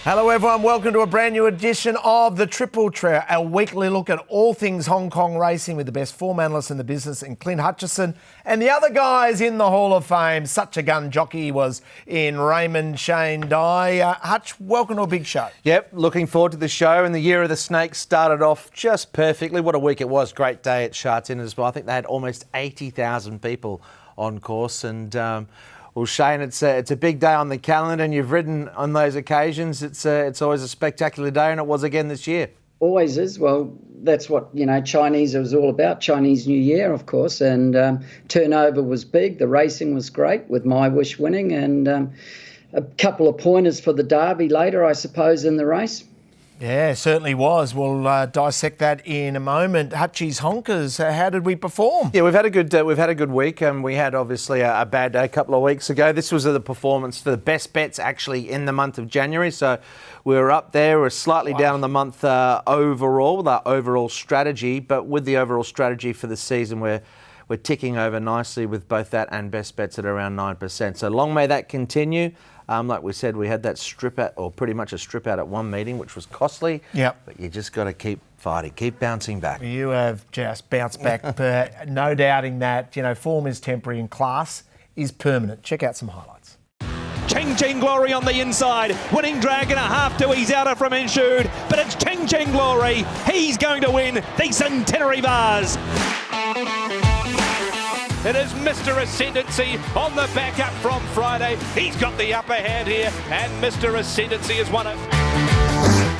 Hello everyone, welcome to a brand new edition of the Triple Trail, our weekly look at all things Hong Kong racing with the best form analysts in the business and Clint Hutchison and the other guys in the Hall of Fame. Such a gun jockey was in Raymond Shane Dye. Hutch, welcome to a big show. Yep, looking forward to the show, and the Year of the Snake started off just perfectly. What a week it was. Great day at Sha Tin as well. I think they had almost 80,000 people on course, and well, Shane, it's a big day on the calendar, and you've ridden on those occasions. It's always a spectacular day, and it was again this year. Always is. Well, that's what, Chinese was all about, Chinese New Year, of course, and turnover was big. The racing was great with My Wish winning, and a couple of pointers for the Derby later, I suppose, in the race. Yeah, it certainly was. We'll dissect that in a moment. HUTCHI'S Honkers, how did we perform? Yeah, we've had a good week. We had obviously a bad day a couple of weeks ago. This was the performance for the best bets actually in the month of January. So we were up there. We're slightly down on the month overall with our overall strategy, but with the overall strategy for the season, we're ticking over nicely with both that and best bets at around 9%. So long may that continue. Like we said, we had that strip out, or pretty much a strip out at one meeting, which was costly. Yep. But you just got to keep fighting, keep bouncing back. You have just bounced back, but no doubting that, form is temporary and class is permanent. Check out some highlights. Ching Ching Glory on the inside, winning Dragon a half to his outer from Ensued, but it's Ching Ching Glory. He's going to win the Centenary Vase. It is Mr. Ascendancy on the back up from Friday. He's got the upper hand here, and Mr. Ascendancy has won it.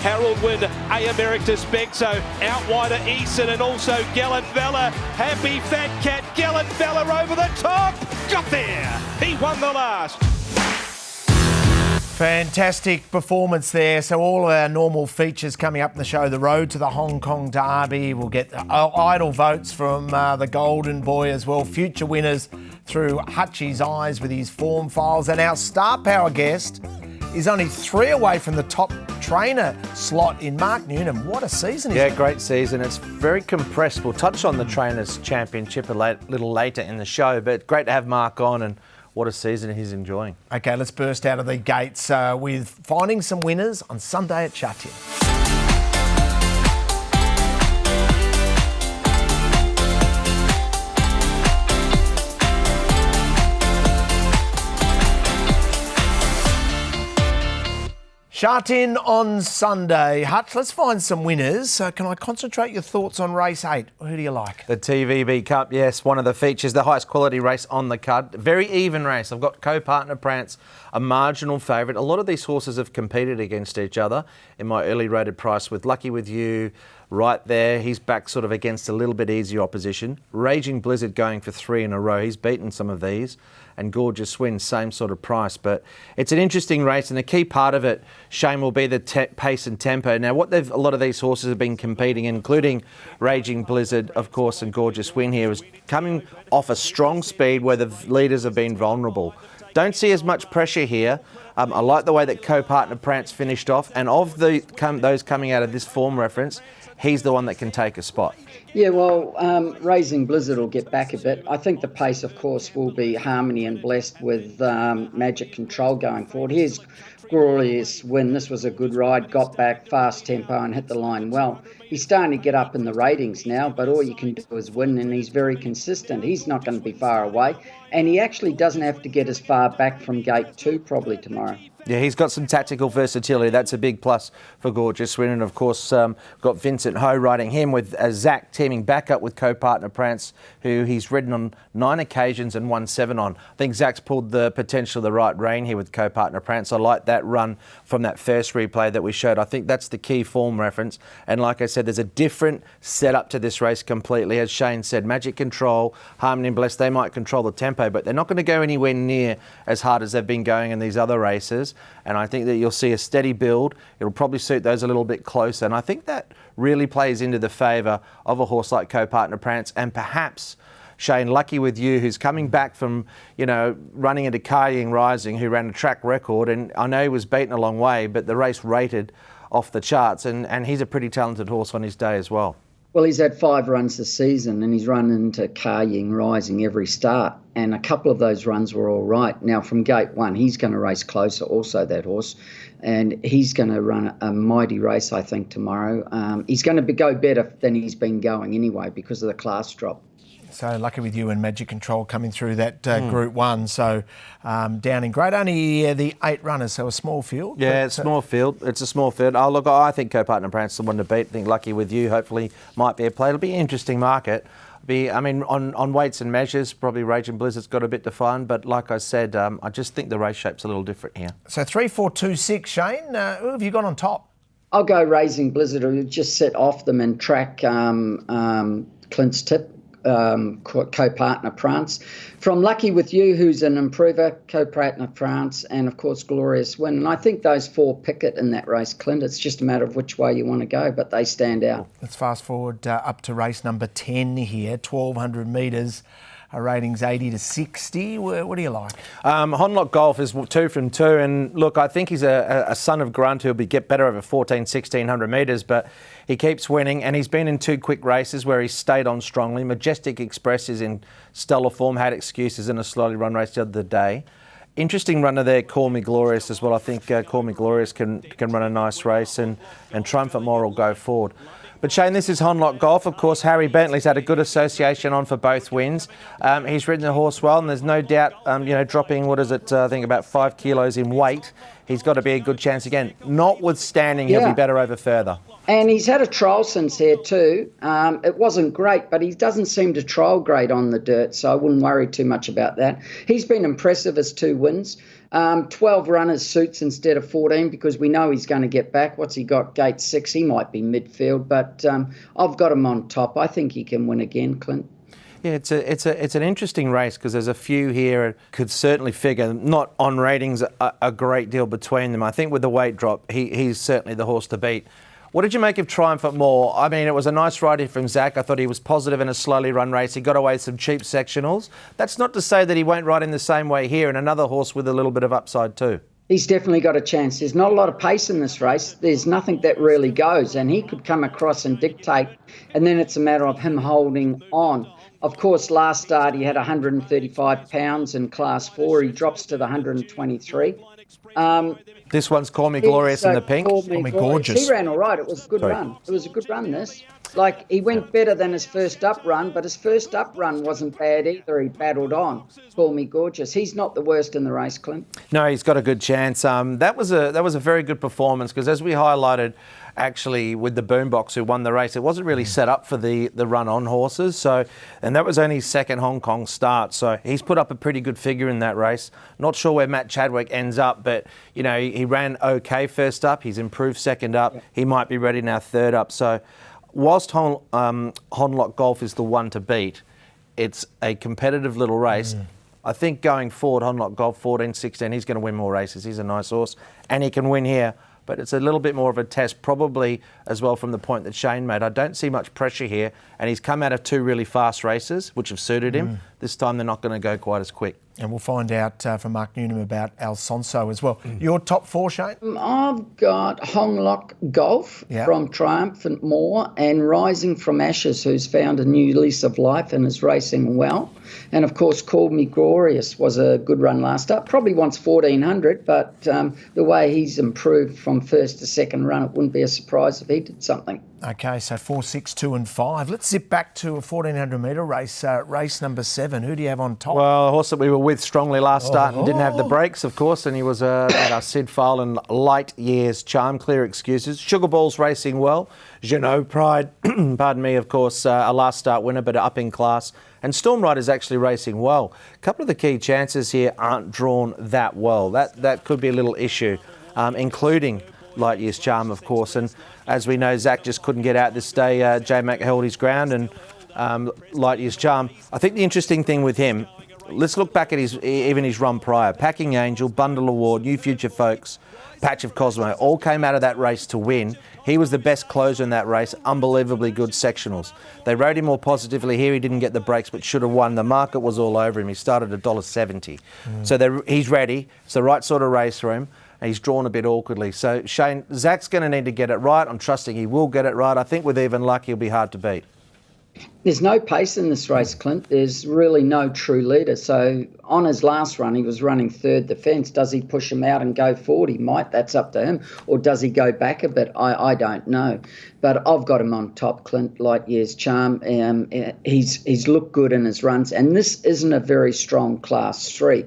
Harold Wynn, A. Emeritus Begso, out wider Eason, and also Gallant Valor. Happy Fat Cat, Gallant Valor over the top. Got there. He won the last. Fantastic performance there. So all of our normal features coming up in the show. The road to the Hong Kong Derby. We'll get idle votes from the Golden Boy as well. Future winners through HUTCHI'S eyes with his form files. And our star power guest is only 3 away from the top trainer slot in Mark Newnham. What a season he's had. Great season. It's very compressed. We'll touch on the Trainers' Championship a little later in the show, but great to have Mark on, and what a season he's enjoying. Okay, let's burst out of the gates with finding some winners on Sunday at Sha Tin. Sha Tin on Sunday. Hutch, let's find some winners. Can I concentrate your thoughts on race 8? Who do you like? The TVB Cup, yes, one of the features, the highest quality race on the card. Very even race. I've got Co-Partner Prance, a marginal favourite. A lot of these horses have competed against each other in my early rated price with Lucky With You right there. He's back sort of against a little bit easier opposition. Raging Blizzard going for 3 in a row. He's beaten some of these. And Gorgeous Win, same sort of price. But it's an interesting race, and the key part of it, Shane, will be the pace and tempo. Now, what a lot of these horses have been competing, including Raging Blizzard, of course, and Gorgeous Win here, is coming off a strong speed where the leaders have been vulnerable. Don't see as much pressure here. I like the way that Co-Partner Prance finished off, and of those coming out of this form reference, he's the one that can take a spot. Yeah, well, Raising Blizzard will get back a bit. I think the pace, of course, will be Harmony and Blessed with Magic Control going forward. Here's Glorious Win. This was a good ride, got back, fast tempo and hit the line well. He's starting to get up in the ratings now, but all you can do is win, and he's very consistent. He's not going to be far away, and he actually doesn't have to get as far back from gate 2 probably tomorrow. Yeah, he's got some tactical versatility. That's a big plus for Gorgeous Win. And, of course, got Vincent Ho riding him with Zach teaming back up with Co-Partner Prance, who he's ridden on 9 occasions and won 7 on. I think Zach's pulled the potential of the right rein here with Co-Partner Prance. I like that run from that first replay that we showed. I think that's the key form reference. And like I said, there's a different setup to this race completely. As Shane said, Magic Control, Harmony and Blessed, they might control the tempo, but they're not going to go anywhere near as hard as they've been going in these other races. And I think that you'll see a steady build. It'll probably suit those a little bit closer. And I think that really plays into the favour of a horse like Co-Partner Prance, and perhaps Shane, Lucky With You, who's coming back from, running into Kaiying Rising, who ran a track record. And I know he was beaten a long way, but the race rated off the charts. And he's a pretty talented horse on his day as well. Well, he's had 5 runs this season and he's run into Karying Rising every start. And a couple of those runs were all right. Now, from gate 1, he's going to race closer also, that horse. And he's going to run a mighty race, I think, tomorrow. He's going to go better than he's been going anyway because of the class drop. So lucky with you and Magic Control coming through that Group 1. So down in grade, only the 8 runners, so a small field. Yeah, it's small field. It's a small field. Oh, look, I think Co-Partner Prance is the one to beat. I think Lucky with You hopefully might be a play. It'll be an interesting market. On weights and measures, probably Raging Blizzard's got a bit to find, but like I said, I just think the race shape's a little different here. So 3, 4, 2, 6, Shane, who have you got on top? I'll go Raising Blizzard, who just set off them and track Clint's tip. Co-Partner Prance. From Lucky with You, who's an improver, Co-Partner Prance, and of course Glorious Win. And I think those 4 pick it in that race, Clint. It's just a matter of which way you want to go, but they stand out. Let's fast forward up to race number 10 here, 1,200 metres. Ratings 80 to 60. What do you like? Honlock Golf is 2 from 2, and look, I think he's a son of grunt who'll get better over 1,600 metres, but he keeps winning, and he's been in 2 quick races where he's stayed on strongly. Majestic Express is in stellar form, had excuses in a slowly run race the other day. Interesting runner there, Call Me Glorious as well. I think Call Me Glorious can run a nice race, and Triumphant More will go forward. But Shane, this is Honlock Golf. Of course, Harry Bentley's had a good association on for both wins. He's ridden the horse well, and there's no doubt, dropping, I think about 5 kilos in weight, he's got to be a good chance again. Notwithstanding, he'll be better over further. And he's had a trial since here too. It wasn't great, but he doesn't seem to trial great on the dirt, so I wouldn't worry too much about that. He's been impressive as 2 wins. 12 runners suits instead of 14 because we know he's going to get back. What's he got? Gate 6. He might be midfield, but I've got him on top. I think he can win again, Clint. Yeah, it's an interesting race because there's a few here could certainly figure, not on ratings, a great deal between them. I think with the weight drop, he's certainly the horse to beat. What did you make of Triumphant More? I mean, it was a nice ride from Zach. I thought he was positive in a slowly run race. He got away with some cheap sectionals. That's not to say that he won't ride in the same way here, and another horse with a little bit of upside too. He's definitely got a chance. There's not a lot of pace in this race. There's nothing that really goes, and he could come across and dictate, and then it's a matter of him holding on. Of course, last start he had 135 pounds in Class 4. He drops to the 123. This one's Call Me Glorious in the pink. Call Me Gorgeous. He ran all right. It was a good run. It was a good run, this. Like, he went better than his first up run, but his first up run wasn't bad either. He battled on. Call Me Gorgeous. He's not the worst in the race, Clint. No, he's got a good chance. That was a very good performance because, as we highlighted, actually with the Boombox who won the race, it wasn't really set up for the run-on horses. So, and that was only his second Hong Kong start. So he's put up a pretty good figure in that race. Not sure where Matt Chadwick ends up, but he ran okay first up. He's improved second up. Yeah. He might be ready now third up. So, whilst Honlock Golf is the one to beat, it's a competitive little race. I think going forward, Honlock Golf 14, 16, he's going to win more races. He's a nice horse, and he can win here. But it's a little bit more of a test, probably as well from the point that Shane made. I don't see much pressure here, and he's come out of 2 really fast races, which have suited him. This time they're not going to go quite as quick. And we'll find out from Mark Newnham about Alfonso as well. Your top 4, Shane? I've got Honlock Golf from Triumphant More and Rising from Ashes, who's found a new lease of life and is racing well. And, of course, Call Me Glorious was a good run last up. Probably wants 1,400, but the way he's improved from first to second run, it wouldn't be a surprise if he did something. Okay, so 4, 6, 2 and 5. Let's zip back to a 1,400 metre race, race number 7. Who do you have on top? Well, a horse that we were with strongly last start and didn't have the brakes, of course, and he was at our Sid File and Light Years Charm, clear excuses. Sugar Ball's racing well. Jeannot Pride, pardon me, of course, a last start winner, but up in class. And Storm Rider's actually racing well. A couple of the key chances here aren't drawn that well. That could be a little issue, including Light Years Charm, of course. And as we know, Zach just couldn't get out this day. J-Mac held his ground, and Light Years Charm. I think the interesting thing with him, let's look back at his run prior. Packing Angel, Bundle Award, New Future Folks, Patch of Cosmo, all came out of that race to win. He was the best closer in that race, unbelievably good sectionals. They rode him more positively here. He didn't get the breaks, but should have won. The market was all over him. He started at $1.70. So he's ready. It's the right sort of race for him. and he's drawn a bit awkwardly. So, Shane, Zach's going to need to get it right. I'm trusting he will get it right. I think with even luck, he'll be hard to beat. There's no pace in this race, Clint. There's really no true leader. So on his last run, he was running third the fence. Does he push him out and go forward? He might. That's up to him. Or does he go back a bit? I don't know. But I've got him on top, Clint, Lightyear's Charm. He's looked good in his runs. And this isn't a very strong Class 3.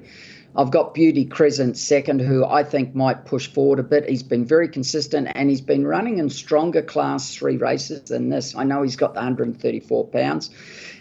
I've got Beauty Crescent second, who I think might push forward a bit. He's been very consistent, and he's been running in stronger Class 3 races than this. I know he's got the 134 pounds.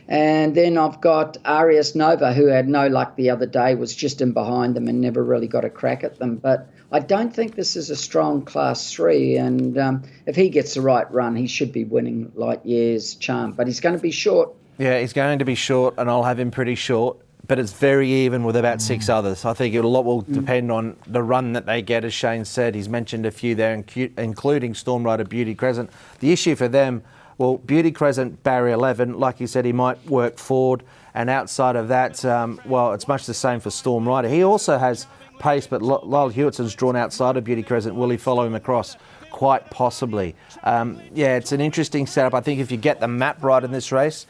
And then I've got Arias Nova, who had no luck the other day, was just in behind them and never really got a crack at them. But I don't think this is a strong Class 3, and if he gets the right run, he should be winning Lightyear's Charm. But he's going to be short. Yeah, he's going to be short, and I'll have him pretty short. But it's very even with about 6 others. I think a lot will depend on the run that they get, as Shane said. He's mentioned a few there, including Storm Rider, Beauty Crescent. The issue for them, well, Beauty Crescent, barrier 11, like you said, he might work forward. And outside of that, well, it's much the same for Storm Rider. He also has pace, but Lyle HUTCHI'S drawn outside of Beauty Crescent. Will he follow him across? Quite possibly. Yeah, it's an interesting setup. I think if you get the map right in this race,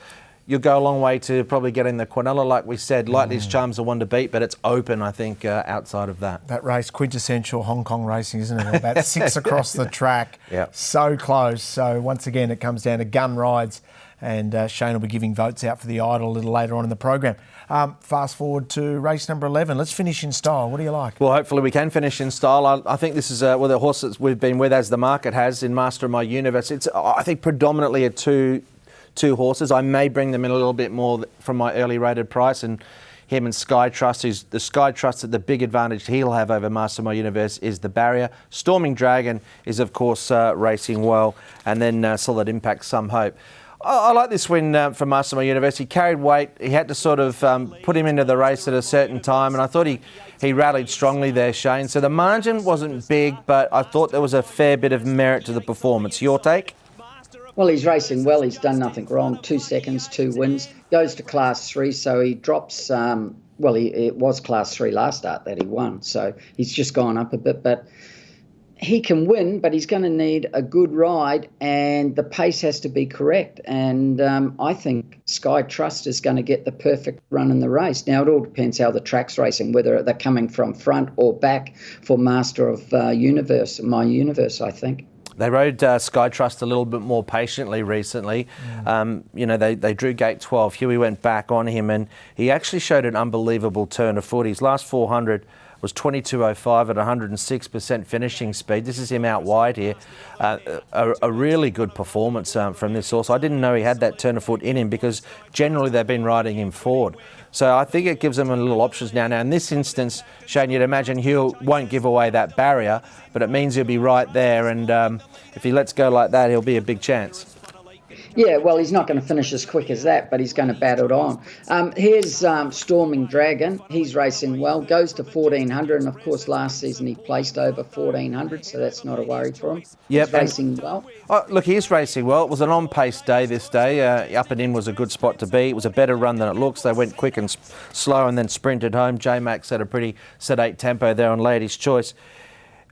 you'll go a long way to probably getting the Quinella, like we said. Lightly's Charm's a one to beat, but it's open, I think, outside of that. That race, quintessential Hong Kong racing, isn't it? About 6 across the track. Yep. So close. So once again, it comes down to gun rides, and Shane will be giving votes out for the Idol a little later on in the program. Fast forward to race number 11. Let's finish in style. What do you like? Well, hopefully we can finish in style. I think this is well, the horse that we've been with, as the market has, in Master of My Universe. It's, I think, predominantly a two horses. I may bring them in a little bit more from my early rated price, and him and Sky Trust, who's the Sky Trust, that the big advantage he'll have over Master of My Universe is the barrier. Storming Dragon is, of course, racing well, and then Solid Impact, Some Hope. I like this win for Master of My Universe. He carried weight. He had to sort of put him into the race at a certain time, and I thought he rallied strongly there, Shane. So the margin wasn't big, but I thought there was a fair bit of merit to the performance. Your take? Well, he's racing well. He's done nothing wrong. 2 seconds, 2 wins. Goes to Class 3, so he drops... it was Class 3 last start that he won, so he's just gone up a bit. But he can win, but he's going to need a good ride, and the pace has to be correct. And I think Sky Trust is going to get the perfect run in the race. Now, it all depends how the track's racing, whether they're coming from front or back for Master of My Universe, I think. They rode Sky Trust a little bit more patiently recently. They drew gate 12. Huey went back on him, and he actually showed an unbelievable turn of foot. His last 400 was 22.05 at 106% finishing speed. This is him out wide here. A really good performance from this horse. I didn't know he had that turn of foot in him, because generally they've been riding him forward. So I think it gives them a little options now. Now, in this instance, Shane, you'd imagine Hugh won't give away that barrier, but it means he'll be right there. And if he lets go like that, he'll be a big chance. Yeah, well, he's not going to finish as quick as that, but he's going to bat it on. Here's Storming Dragon. He's racing well, goes to 1,400, and of course last season he placed over 1,400, so that's not a worry for him. Yep, he's racing well. Oh, look, he is racing well. It was an on-pace day this day. Up and in was a good spot to be. It was a better run than it looks. They went quick and slow and then sprinted home. J-Max had a pretty sedate tempo there on Lady's Choice.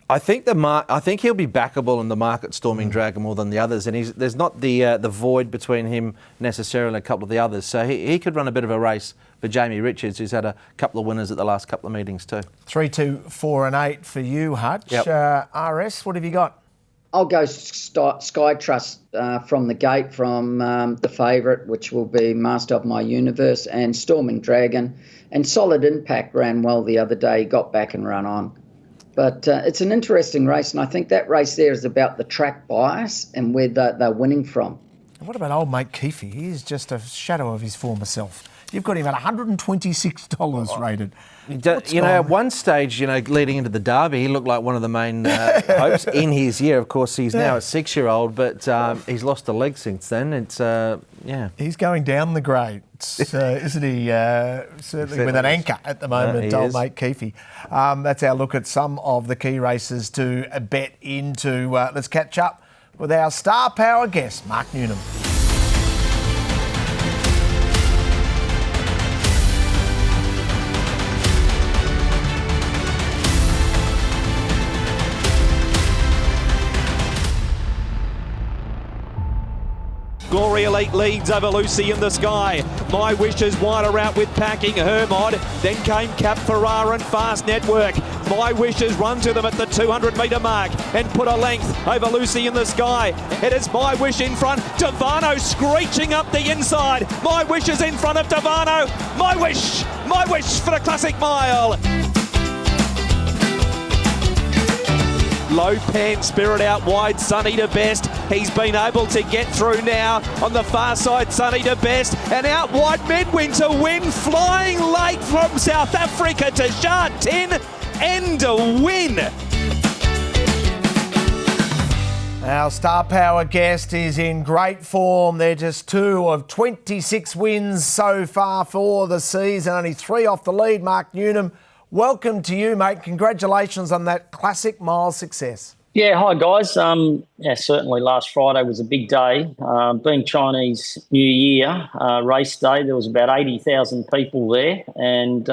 I think he'll be backable in the market, Storming Dragon, more than the others, and there's not the void between him necessarily and a couple of the others. So he could run a bit of a race for Jamie Richards, who's had a couple of winners at the last couple of meetings too. 3, 2, 4 and 8 for you, Hutch. Yep. RS, what have you got? I'll go Sky Trust from the gate, from the favourite, which will be Master of My Universe, and Storming Dragon. And Solid Impact ran well the other day, got back and run on. But it's an interesting race, and I think that race there is about the track bias and where they're winning from. What about old mate Keefe? He's just a shadow of his former self. You've got him at $126 rated. At one stage, leading into the Derby, he looked like one of the main hopes in his year. Of course, he's now a 6-year-old, but he's lost a leg since then. It's, He's going down the grades, isn't he? Certainly with an anchor at the moment, old mate Keefe. That's our look at some of the key races to bet into. Let's catch up with our star power guest, Mark Newnham. Glory Elite leads over Lucy in the Sky. My Wishes wider out with Packing Hermod. Then came Cap Ferrara and Fast Network. My Wishes run to them at the 200 metre mark and put a length over Lucy in the Sky. It is My Wish in front. Devano screeching up the inside. My Wish is in front of Devano. My Wish for the Classic Mile. Low Pan Spirit out wide, Sunny to best. He's been able to get through now on the far side, Sunny to best. And out wide, Medwin to win. Flying late from South Africa to Shah 10 and a win. Our star power guest is in great form. They're just 2 of 26 wins so far for the season. Only 3 off the lead. Mark Newnham, welcome to you, mate. Congratulations on that Classic Mile success. Yeah, hi guys. Certainly last Friday was a big day. Being Chinese New Year race day, there was about 80,000 people there, and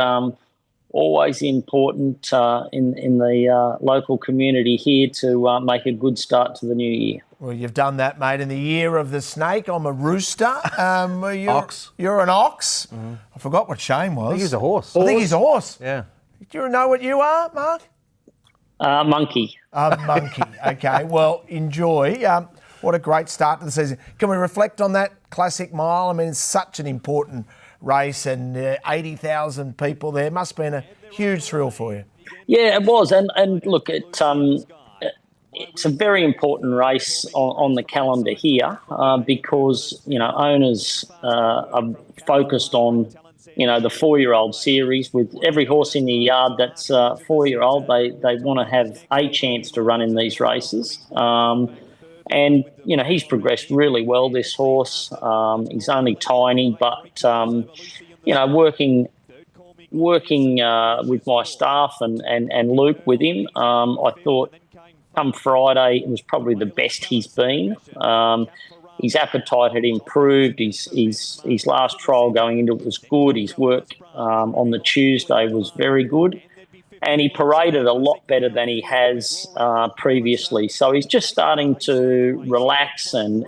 always important in the local community here to make a good start to the new year. Well, you've done that, mate. In the year of the snake, I'm a rooster. Ox. You're an ox. Mm-hmm. I forgot what Shane was. I think he's a horse. I think he's a horse. Yeah. Do you know what you are, Mark? Monkey. A monkey. Okay, well, enjoy. What a great start to the season. Can we reflect on that Classic Mile? I mean, it's such an important race, and 80,000 people there. Must have been a huge thrill for you. Yeah, it was. And look, it's a very important race on the calendar here because, owners are focused on, the 4-year-old series. With every horse in the yard that's 4-year-old, they want to have a chance to run in these races. And, he's progressed really well, this horse. He's only tiny, but, working with my staff and Luke with him, I thought come Friday it was probably the best he's been. His appetite had improved. His last trial going into it was good. His work on the Tuesday was very good. And he paraded a lot better than he has previously. So he's just starting to relax and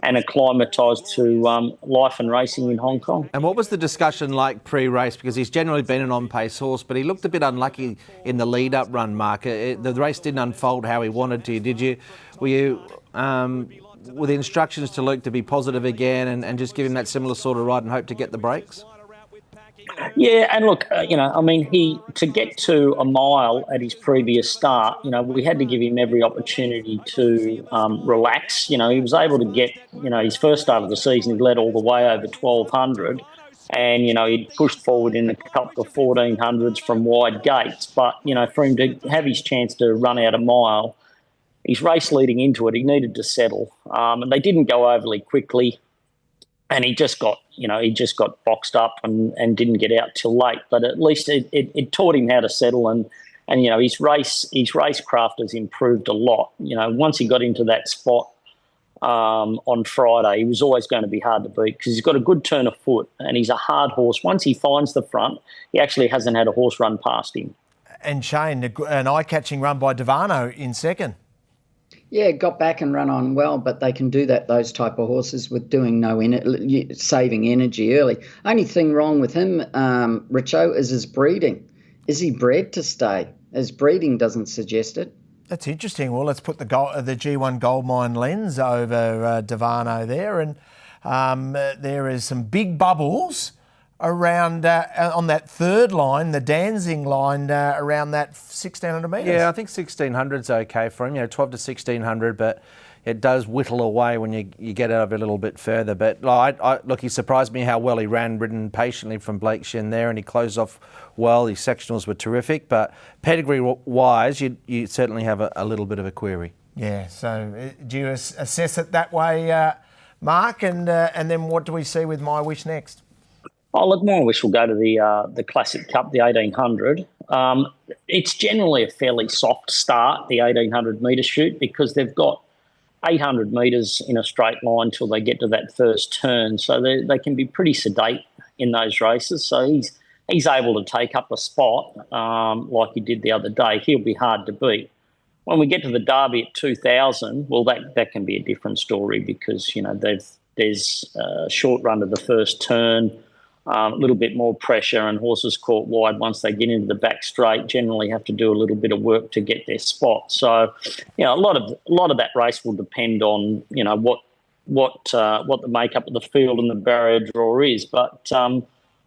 acclimatise to life and racing in Hong Kong. And what was the discussion like pre-race? Because he's generally been an on-pace horse, but he looked a bit unlucky in the lead-up run, Mark. The race didn't unfold how he wanted to. Were you with instructions to Luke to be positive again and just give him that similar sort of ride and hope to get the breaks? Yeah, and look, he to get to a mile at his previous start, we had to give him every opportunity to relax. He was able to get, his first start of the season, he led all the way over 1,200, and he'd pushed forward in a couple of 1,400s from wide gates. But for him to have his chance to run out a mile, his race leading into it, he needed to settle, and they didn't go overly quickly. And he just got boxed up and didn't get out till late. But at least it taught him how to settle, and his racecraft has improved a lot. Once he got into that spot on Friday, he was always going to be hard to beat because he's got a good turn of foot and he's a hard horse. Once he finds the front, he actually hasn't had a horse run past him. And Shane, an eye-catching run by Devano in second. Yeah, got back and run on well, but they can do that, those type of horses, with doing saving energy early. Only thing wrong with him, Richo, is his breeding. Is he bred to stay? His breeding doesn't suggest it. That's interesting. Well, let's put the G1 Goldmine lens over Devano there, and there is some big bubbles around on that third line, the dancing line, around that 1,600 metres. Yeah, I think 1,600's okay for him, 12 to 1,600, but it does whittle away when you get out of it a little bit further. But look, he surprised me how well he ran, ridden patiently from Blake Shen there, and he closed off well. His sectionals were terrific, but pedigree-wise, you certainly have a little bit of a query. Yeah, so do you assess it that way, Mark? And then what do we see with My Wish next? Oh, look, My Wish will go to the Classic Cup, the 1,800. It's generally a fairly soft start, the 1,800 metre shoot, because they've got 800 metres in a straight line till they get to that first turn. So they can be pretty sedate in those races. So he's able to take up a spot like he did the other day. He'll be hard to beat. when we get to the Derby at 2,000, well, that can be a different story because, there's a short run to the first turn, a little bit more pressure, and horses caught wide once they get into the back straight generally have to do a little bit of work to get their spot. So, a lot of that race will depend on, what the makeup of the field and the barrier draw is. But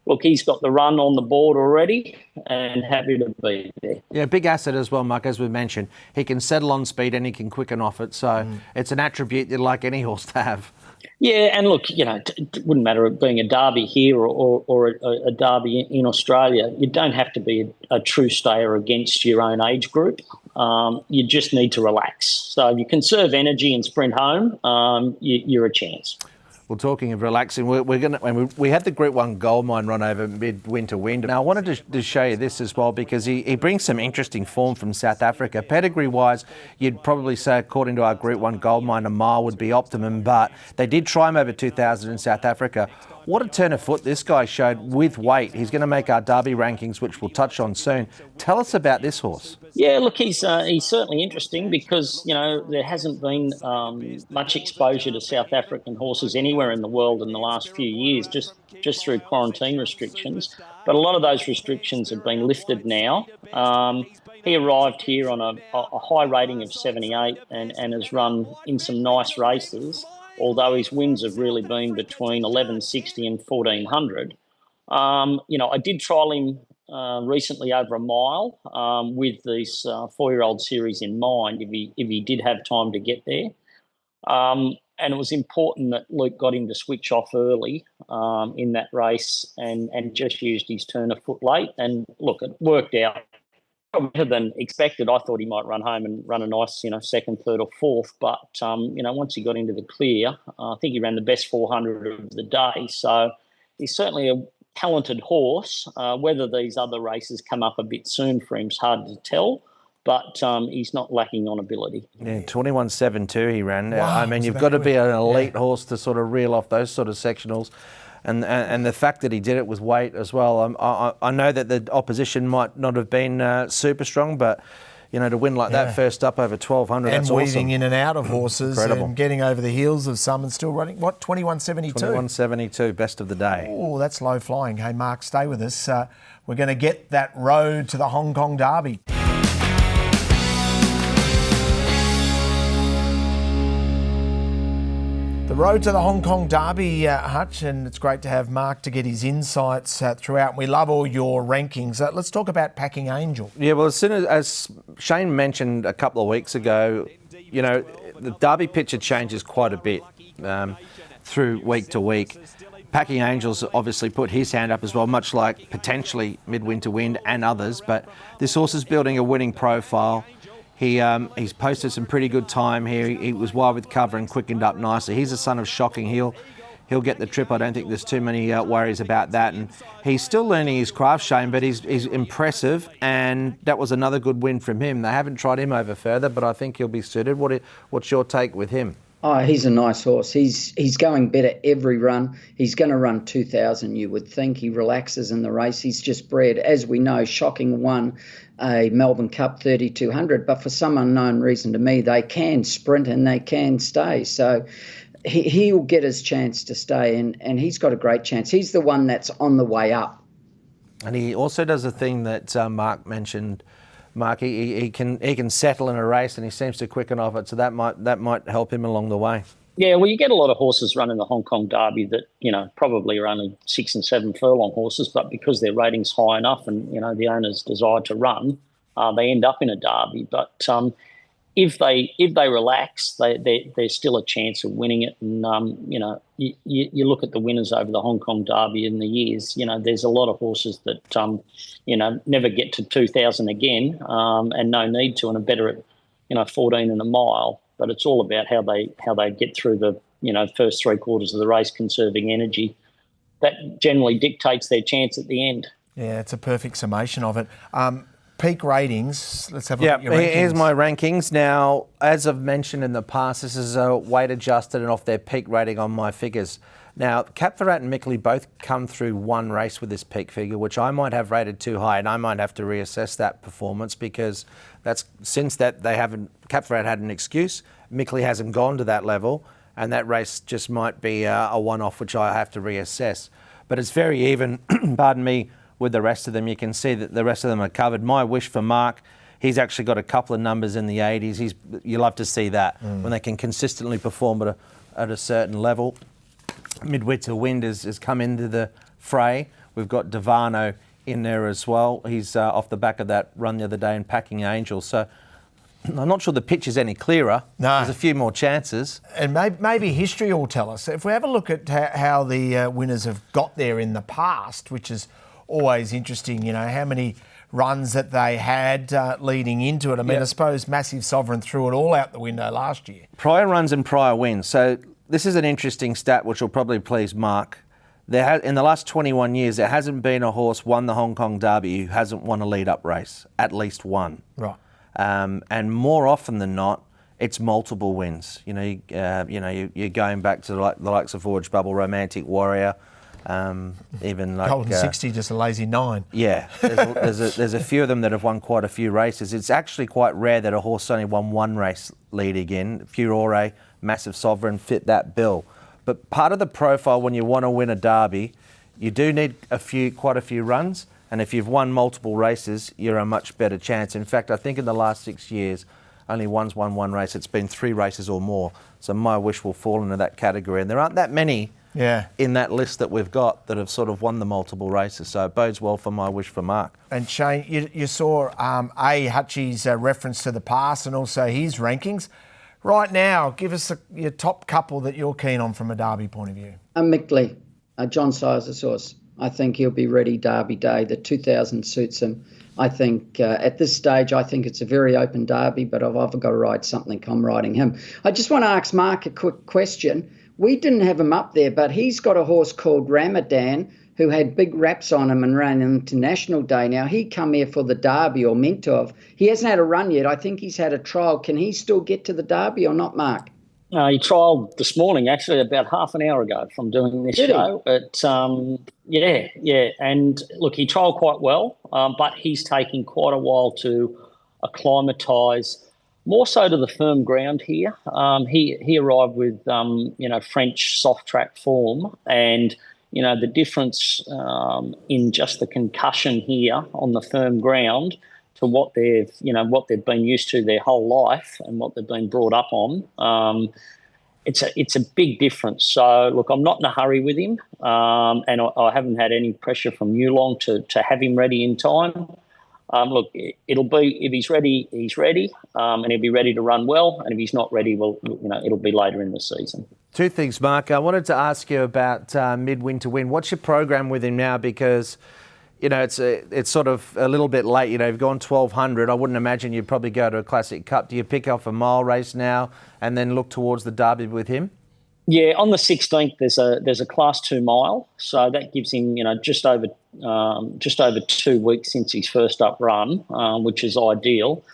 look, he's got the run on the board already and happy to be there. Yeah, big asset as well, Mark, as we mentioned. He can settle on speed and he can quicken off it. So it's an attribute you'd like any horse to have. Yeah, and look, it wouldn't matter it being a derby here or a derby in Australia. You don't have to be a true stayer against your own age group. You just need to relax. So if you conserve energy and sprint home, you're a chance. Well, talking of relaxing, we had the Group 1 Goldmine run over mid-winter wind. Now, I wanted to show you this as well because he brings some interesting form from South Africa. Pedigree-wise, you'd probably say, according to our Group 1 Goldmine, a mile would be optimum, but they did try him over 2,000 in South Africa. What a turn of foot this guy showed with weight. He's going to make our Derby rankings, which we'll touch on soon. Tell us about this horse. Yeah, look, he's certainly interesting because, there hasn't been much exposure to South African horses anywhere in the world in the last few years, just through quarantine restrictions. But a lot of those restrictions have been lifted now. He arrived here on a high rating of 78 and has run in some nice races, although his wins have really been between 1160 and 1400. I did trial him recently over a mile with this 4-year-old series in mind if he did have time to get there. And it was important that Luke got him to switch off early in that race and just used his turn of foot late. And look, it worked out better than expected. I thought he might run home and run a nice, second, third or fourth. But, once he got into the clear, I think he ran the best 400 of the day. So he's certainly a talented horse. Whether these other races come up a bit soon for him is hard to tell. But he's not lacking on ability. Yeah, 21.72 he ran. Wow, I mean, you've got to be an elite horse to sort of reel off those sort of sectionals. And the fact that he did it with weight as well. I know that the opposition might not have been super strong, but, to win like that first up over 1,200, and that's weaving awesome. in and out of horses. Incredible. And getting over the heels of some and still running. What, 21.72? 21.72, best of the day. Oh, that's low flying. Hey, Mark, stay with us. We're going to get that road to the Hong Kong Derby. The road to the Hong Kong Derby, Hutch, and it's great to have Mark to get his insights throughout. We love all your rankings. Let's talk about Packing Angel. Yeah, well, as soon as Shane mentioned a couple of weeks ago, the Derby picture changes quite a bit through week to week. Packing Angel's obviously put his hand up as well, much like potentially Midwinter Wind and others, but this horse is building a winning profile. He's posted some pretty good time here. He was wide with cover and quickened up nicely. He's a son of Shocking. He'll get the trip. I don't think there's too many worries about that. And he's still learning his craft, Shane, but he's impressive. And that was another good win from him. They haven't tried him over further, but I think he'll be suited. What's your take with him? Oh, he's a nice horse. He's going better every run. He's going to run 2,000, you would think. He relaxes in the race. He's just bred. As we know, Shocking won a Melbourne Cup 3,200, but for some unknown reason to me, they can sprint and they can stay. So he'll get his chance to stay, and he's got a great chance. He's the one that's on the way up. And he also does a thing that Mark mentioned. Mark, he can settle in a race, and he seems to quicken off it, so that might help him along the way. Yeah, well, you get a lot of horses running the Hong Kong Derby that, probably are only 6 and 7 furlong horses, but because their rating's high enough and, the owners desire to run, they end up in a Derby. But if they relax, there's still a chance of winning it. And, you look at the winners over the Hong Kong Derby in the years, there's a lot of horses that, never get to 2,000 again and no need to and are better at, 14 and a mile. But it's all about how they get through the first 3/4 of the race, conserving energy. That generally dictates their chance at the end. Yeah, it's a perfect summation of it. Peak ratings. Let's have a look at your rankings. Here's my rankings. Now, as I've mentioned in the past, this is weight adjusted and off their peak rating on my figures. Now, Capferat and Mickley both come through one race with this peak figure, which I might have rated too high, and I might have to reassess that performance because Capferat had an excuse, Mickley hasn't gone to that level, and that race just might be a one-off, which I have to reassess. But it's very even, pardon me, with the rest of them. You can see that the rest of them are covered. My wish for Mark, he's actually got a couple of numbers in the 80s. You love to see that when they can consistently perform at a certain level. Midwinter Wind has come into the fray. We've got Devano in there as well. He's off the back of that run the other day in Packing Angel. So I'm not sure the pitch is any clearer. No. There's a few more chances. And maybe history will tell us. If we have a look at how the winners have got there in the past, which is always interesting, how many runs that they had leading into it. I mean, I suppose Massive Sovereign threw it all out the window last year. Prior runs and prior wins. So this is an interesting stat which will probably please Mark. In the last 21 years, there hasn't been a horse won the Hong Kong Derby who hasn't won a lead-up race, at least one. Right. And more often than not, it's multiple wins. You're going back to the likes of Forge Bubble, Romantic Warrior, even like Golden 60, just a lazy 9. Yeah, there's a few of them that have won quite a few races. It's actually quite rare that a horse only won one race leading in. Furore, Massive Sovereign fit that bill. But part of the profile when you want to win a derby, you do need quite a few runs. And if you've won multiple races, you're a much better chance. In fact, I think in the last 6 years, only one's won one race. It's been 3 races or more. So my wish will fall into that category. And there aren't that many in that list that we've got that have sort of won the multiple races. So it bodes well for my wish for Mark. And Shane, you saw HUTCHI'S reference to the past and also his rankings. Right now, give us your top couple that you're keen on from a derby point of view. Mickley, John Sizer's horse. I think he'll be ready Derby Day. The 2000 suits him. I think at this stage, I think it's a very open derby, but if I've got to ride something, I'm riding him. I just want to ask Mark a quick question. We didn't have him up there, but he's got a horse called Ramadan who had big raps on him and ran International Day. Now, he come here for the Derby or meant to have. He hasn't had a run yet. I think he's had a trial. Can he still get to the Derby or not, Mark? He trialled this morning, actually, about half an hour ago from doing this show. But, And, look, he trialled quite well, but he's taking quite a while to acclimatise, more so to the firm ground here. He arrived with, French soft track form and, the difference in just the concussion here on the firm ground to what they've been used to their whole life and what they've been brought up on. It's a big difference. So, look, I'm not in a hurry with him, and I haven't had any pressure from you long to have him ready in time. Look, it'll be, if he's ready, he's ready, and he'll be ready to run well. And if he's not ready, well, it'll be later in the season. 2 things, Mark. I wanted to ask you about Midwinter Win. What's your program with him now? Because, it's sort of a little bit late. You've gone 1,200. I wouldn't imagine you'd probably go to a Classic Cup. Do you pick off a mile race now and then look towards the Derby with him? Yeah, on the 16th there's a Class 2 mile, so that gives him just over 2 weeks since his first up run, which is ideal,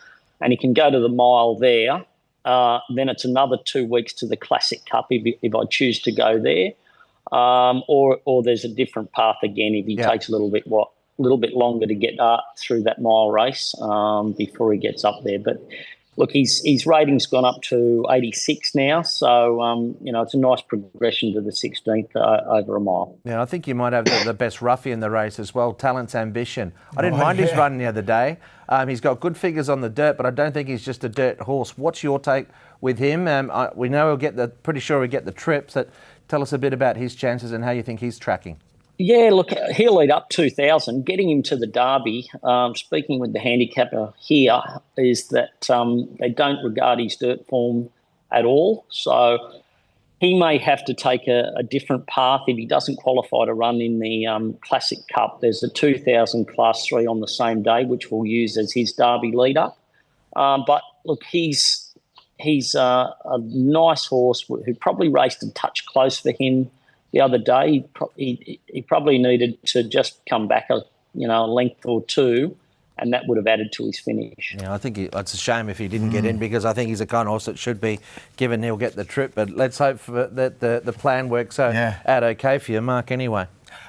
and he can go to the mile there. Then it's another 2 weeks to the Classic Cup if I choose to go there, or there's a different path again if he takes a little bit longer to get through that mile race before he gets up there, but. Look, his rating's gone up to 86 now, so, it's a nice progression to the 16th over a mile. Yeah, I think you might have the best roughie in the race as well, Talent's Ambition. I didn't mind his run the other day. He's got good figures on the dirt, but I don't think he's just a dirt horse. What's your take with him? We know pretty sure he'll get the trip, so tell us a bit about his chances and how you think he's tracking. Yeah, look, he'll lead up 2,000. Getting him to the Derby, speaking with the handicapper here, is that they don't regard his dirt form at all. So he may have to take a different path if he doesn't qualify to run in the Classic Cup. There's a 2,000 Class 3 on the same day, which we'll use as his Derby lead-up. But, look, he's a nice horse who probably raced a touch close for him the other day. He probably needed to just come back a length or two and that would have added to his finish. Yeah, I think it's a shame if he didn't get in, because I think he's a kind of horse that should be given he'll get the trip. But let's hope that the plan works out okay for you, Mark, anyway.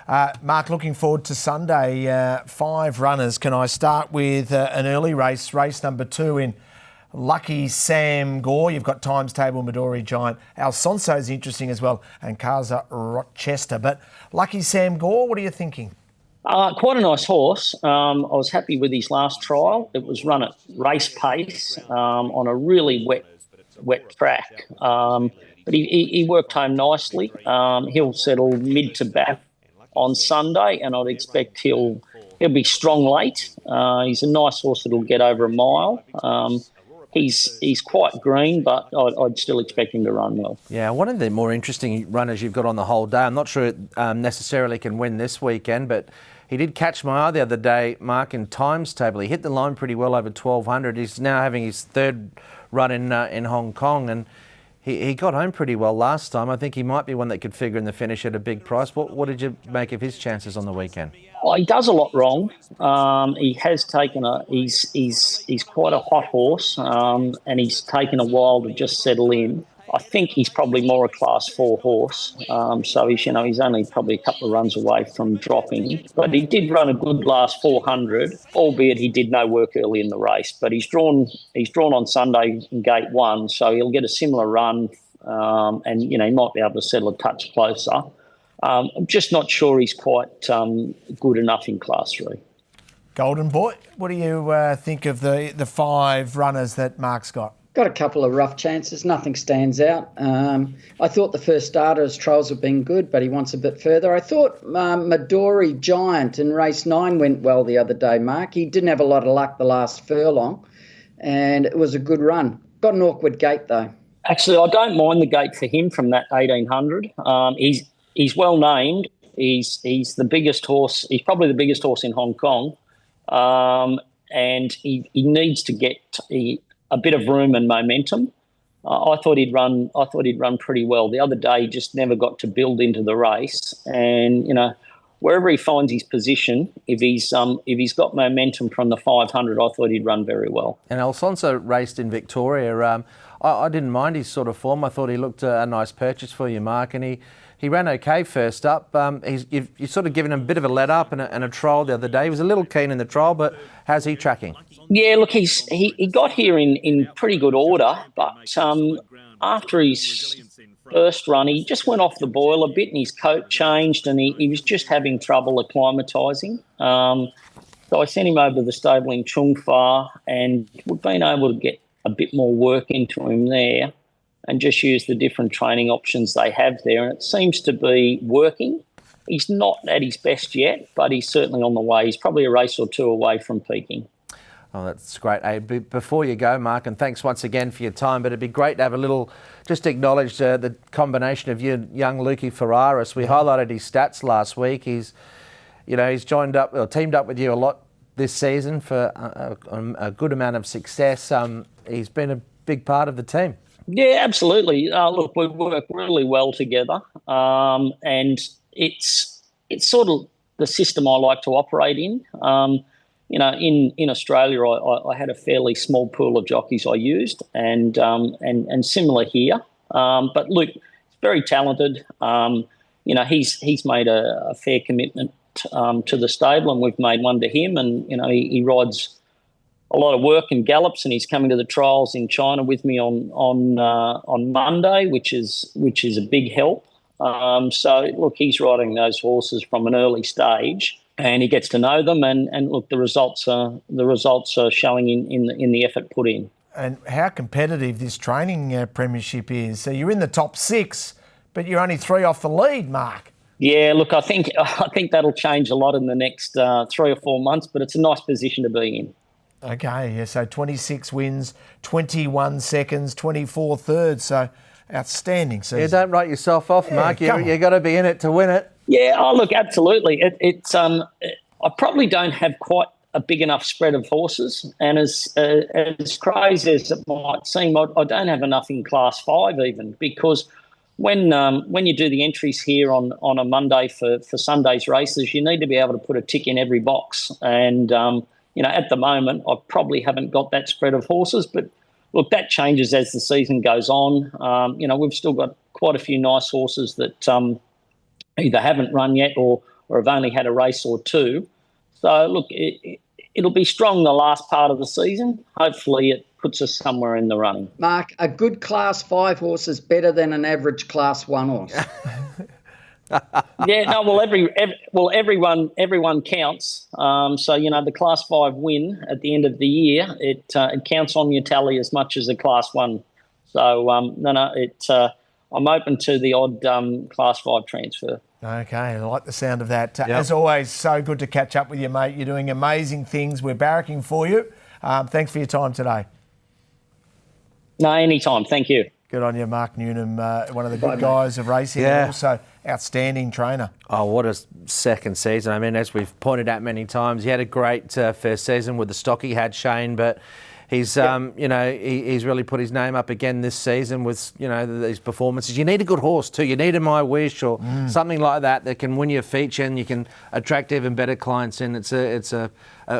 Mark, looking forward to Sunday. 5 runners. Can I start with an early race number 2 in Lucky Sam Gore? You've got Times Table, Midori Giant. Alfonso's interesting as well, and Casa Rochester. But Lucky Sam Gore, what are you thinking? Quite a nice horse. I was happy with his last trial. It was run at race pace on a really wet track. But he worked home nicely. He'll settle mid to back on Sunday, and I'd expect he'll be strong late. He's a nice horse that'll get over a mile. He's quite green, but I'd still expect him to run well. Yeah, one of the more interesting runners you've got on the whole day. I'm not sure it necessarily can win this weekend, but he did catch my eye the other day, Mark, in Times Table. He hit the line pretty well over 1,200. He's now having his 3rd run in Hong Kong, and he got home pretty well last time. I think he might be one that could figure in the finish at a big price. What did you make of his chances on the weekend? Well, he does a lot wrong. He has taken he's quite a hot horse, and he's taken a while to just settle in. I think he's probably more a Class 4 horse, so he's only probably a couple of runs away from dropping. But he did run a good last 400, albeit he did no work early in the race. But he's drawn on Sunday in Gate 1, so he'll get a similar run, and he might be able to settle a touch closer. I'm just not sure he's quite good enough in Class 3. Golden Boy, what do you think of the 5 runners that Mark's got? Got a couple of rough chances. Nothing stands out. I thought the first starter's trials have been good, but he wants a bit further. I thought Midori Giant in race 9 went well the other day, Mark. He didn't have a lot of luck the last furlong, and it was a good run. Got an awkward gate, though. Actually, I don't mind the gate for him from that 1,800. He's well named. He's the biggest horse. He's probably the biggest horse in Hong Kong, and he needs to get a bit of room and momentum. I thought he'd run pretty well the other day. He just never got to build into the race, and wherever he finds his position, if he's got momentum from the 500, I thought he'd run very well. And Alfonso raced in Victoria. I didn't mind his sort of form. I thought he looked a nice purchase for you, Mark, and he ran okay first up. You've sort of given him a bit of a let up and a trial the other day. He was a little keen in the trial, but how's he tracking? Yeah, look, he got here in pretty good order, but after his first run, he just went off the boil a bit and his coat changed, and he was just having trouble acclimatising. So I sent him over to the stable in Chung Fa, and we've been able to get a bit more work into him there and just use the different training options they have there, and it seems to be working. He's not at his best yet, but he's certainly on the way. He's probably a race or 2 away from peaking. Oh, that's great. Hey, before you go, Mark, and thanks once again for your time, but it'd be great to have a little, just acknowledge the combination of you and young Lukey Ferraris. We highlighted his stats last week. He's joined up, or teamed up with you a lot this season for a good amount of success. He's been a big part of the team. Yeah, absolutely. Look, we work really well together, and it's sort of the system I like to operate in. In Australia, I had a fairly small pool of jockeys I used, and similar here. But Luke is very talented. He's made a fair commitment to the stable, and we've made one to him. And he rides a lot of work and gallops, and he's coming to the trials in China with me on Monday, which is a big help. So look, he's riding those horses from an early stage, and he gets to know them. And look, the results are showing in the effort put in. And how competitive this training premiership is. So you're in the top 6, but you're only 3 off the lead, Mark. Yeah, look, I think that'll change a lot in the next 3 or 4 months, but it's a nice position to be in. Okay, yeah, so 26 wins, 21 seconds, 24 thirds, so outstanding season. Yeah, don't write yourself off, Mark. You got to be in it to win it. Yeah, look, absolutely. It's I probably don't have quite a big enough spread of horses, and as crazy as it might seem, I don't have enough in Class 5 even, because when you do the entries here on a Monday for Sunday's races, you need to be able to put a tick in every box, and at the moment, I probably haven't got that spread of horses, but look, that changes as the season goes on. We've still got quite a few nice horses that either haven't run yet or have only had a race or two. So, look, it'll be strong the last part of the season. Hopefully it puts us somewhere in the running. Mark, a good Class 5 horse is better than an average Class 1 horse. Yeah, no, well, everyone counts. The Class 5 win at the end of the year, it counts on your tally as much as a Class 1. So, I'm open to the odd Class 5 transfer. Okay, I like the sound of that. As always, so good to catch up with you, mate. You're doing amazing things. We're barracking for you. Thanks for your time today. No, anytime. Thank you. Good on you, Mark Newnham, one of the good guys of racing, and also outstanding trainer. Oh, what a second season. I mean, as we've pointed out many times, he had a great first season with the stock he had, Shane, but he's, he's really put his name up again this season with, these performances. You need a good horse too. You need a My Wish or something like that can win you a feature and you can attract even better clients in. It's a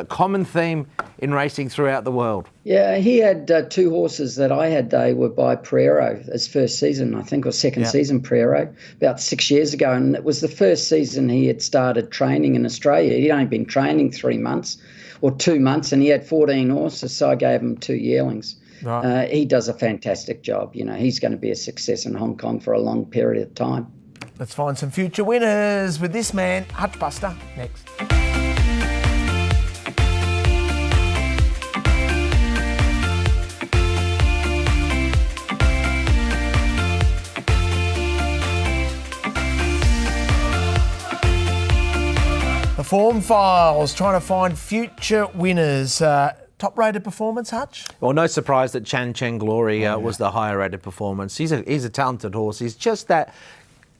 common theme in racing throughout the world. Yeah, he had two horses that I had. They were by Prero, his first season, I think, or second season Prero, about 6 years ago. And it was the first season he had started training in Australia. He'd only been training 3 months or 2 months, and he had 14 horses, so I gave him 2 yearlings. Right. He does a fantastic job. He's going to be a success in Hong Kong for a long period of time. Let's find some future winners with this man, Hutchbuster, next. The Form Files, trying to find future winners. Top-rated performance, Hutch? Well, no surprise that Chan Chen Glory was the higher-rated performance. He's a talented horse. He's just that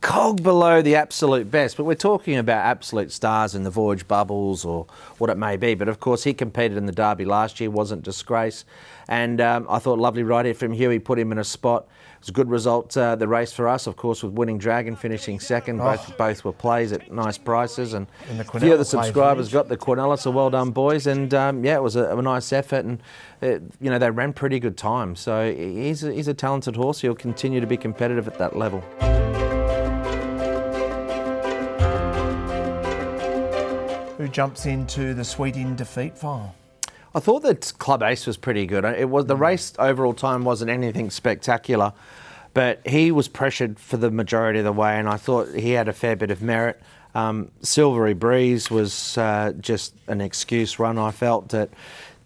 cog below the absolute best. But we're talking about absolute stars in the Voyage Bubbles or what it may be. But, of course, he competed in the Derby last year, wasn't disgrace. And I thought lovely ride here from Huey, put him in a spot. It was a good result, the race for us, of course, with Winning Dragon finishing second. Both were plays at nice prices. And a few of the subscribers got the Quinella, so well done, boys. And, it was a nice effort. And, they ran pretty good time. So he's a talented horse. He'll continue to be competitive at that level. Who jumps into the Sweet in Defeat file? I thought that Club Ace was pretty good. It was the race overall time wasn't anything spectacular, but he was pressured for the majority of the way, and I thought he had a fair bit of merit. Silvery Breeze was just an excuse run. I felt that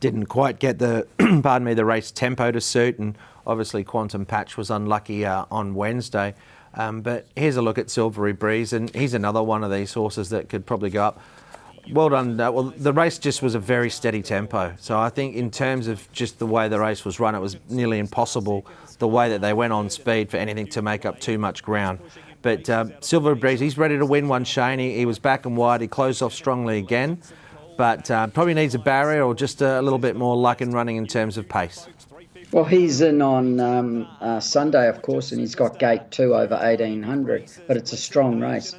didn't quite get the the race tempo to suit, and obviously Quantum Patch was unlucky on Wednesday. But here's a look at Silvery Breeze, and he's another one of these horses that could probably go up. Well done. Well, the race just was a very steady tempo. So I think in terms of just the way the race was run, it was nearly impossible the way that they went on speed for anything to make up too much ground. But Silver Breeze, he's ready to win one, Shane. He was back and wide. He closed off strongly again. But probably needs a barrier or just a little bit more luck in running in terms of pace. Well, he's in on Sunday, of course, and he's got gate 2 over 1,800, but it's a strong race.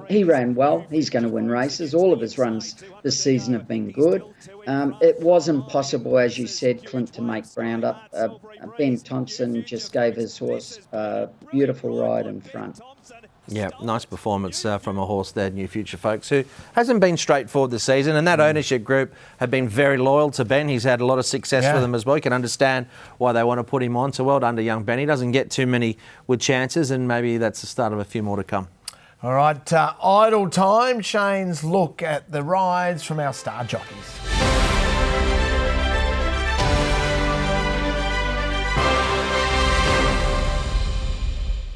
He ran well. He's going to win races. All of his runs this season have been good. It was impossible, as you said, Clint, to make ground up. Ben Thompson just gave his horse a beautiful ride in front. Yeah, nice performance from a horse there, New Future Folks, who hasn't been straightforward this season, and that ownership group have been very loyal to Ben. He's had a lot of success with them as well. You can understand why they want to put him on. So well done to young Ben. He doesn't get too many with chances, and maybe that's the start of a few more to come. All right, idle time. Shane's look at the rides from our star jockeys.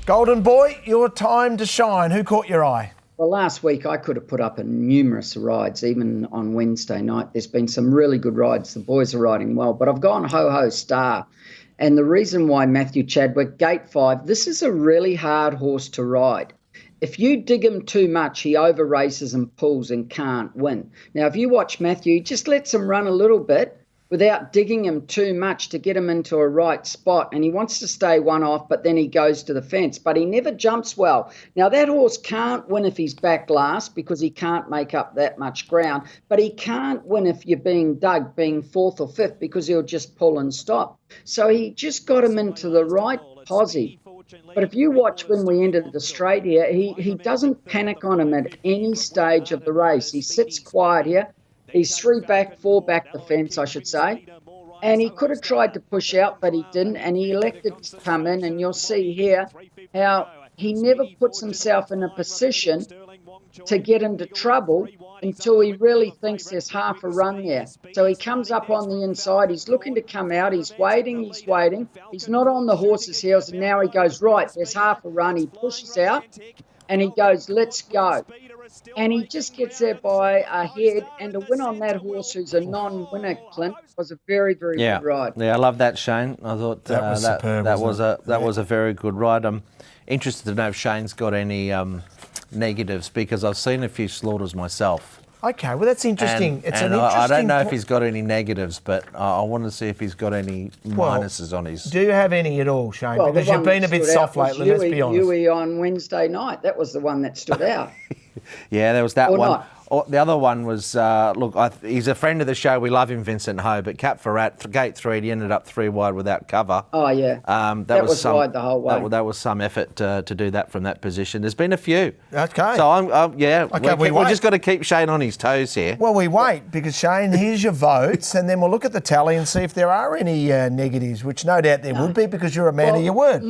Golden Boy, your time to shine. Who caught your eye? Well, last week I could have put up numerous rides, even on Wednesday night. There's been some really good rides. The boys are riding well, but I've gone Ho Ho Star. And the reason why Matthew Chadwick, gate 5, this is a really hard horse to ride. If you dig him too much, he over races and pulls and can't win. Now, if you watch Matthew, he just lets him run a little bit, without digging him too much to get him into a right spot. And he wants to stay one off, but then he goes to the fence. But he never jumps well. Now, that horse can't win if he's back last because he can't make up that much ground. But he can't win if you're being dug, being fourth or fifth, because he'll just pull and stop. So he just got him into the right posse. But if you watch when we entered the straight here, he doesn't panic on him at any stage of the race. He sits quiet here. He's 4 back the fence, I should say. And he could have tried to push out, but he didn't. And he elected to come in. And you'll see here how he never puts himself in a position to get into trouble until he really thinks there's half a run there. So he comes up on the inside. He's looking to come out. He's waiting. He's not on the horse's heels. And now he goes, right, there's half a run. He pushes out and he goes, let's go. And he just gets there by a head. And to win on that horse, who's a non-winner, Clint, was a very, very good ride. Yeah, I love that, Shane. I thought that was superb. That was a very good ride. I'm interested to know if Shane's got any negatives, because I've seen a few slaughters myself. Okay, well, that's interesting. I don't know if he's got any negatives, but I want to see if he's got any minuses on his. Do you have any at all, Shane? Well, because you've been a bit soft lately, let's be honest. Huey on Wednesday night. That was the one that stood out. Yeah, there was that one. Not. The other one was, he's a friend of the show. We love him, Vincent Ho, but Cap Ferrat, gate 3, he ended up 3 wide without cover. Oh, yeah. That was wide the whole way. That was some effort to do that from that position. There's been a few. Okay. So, we've just got to keep Shane on his toes here. Well, we wait, because, Shane, here's your votes, and then we'll look at the tally and see if there are any negatives, which no doubt there would be, because you're a man of your word.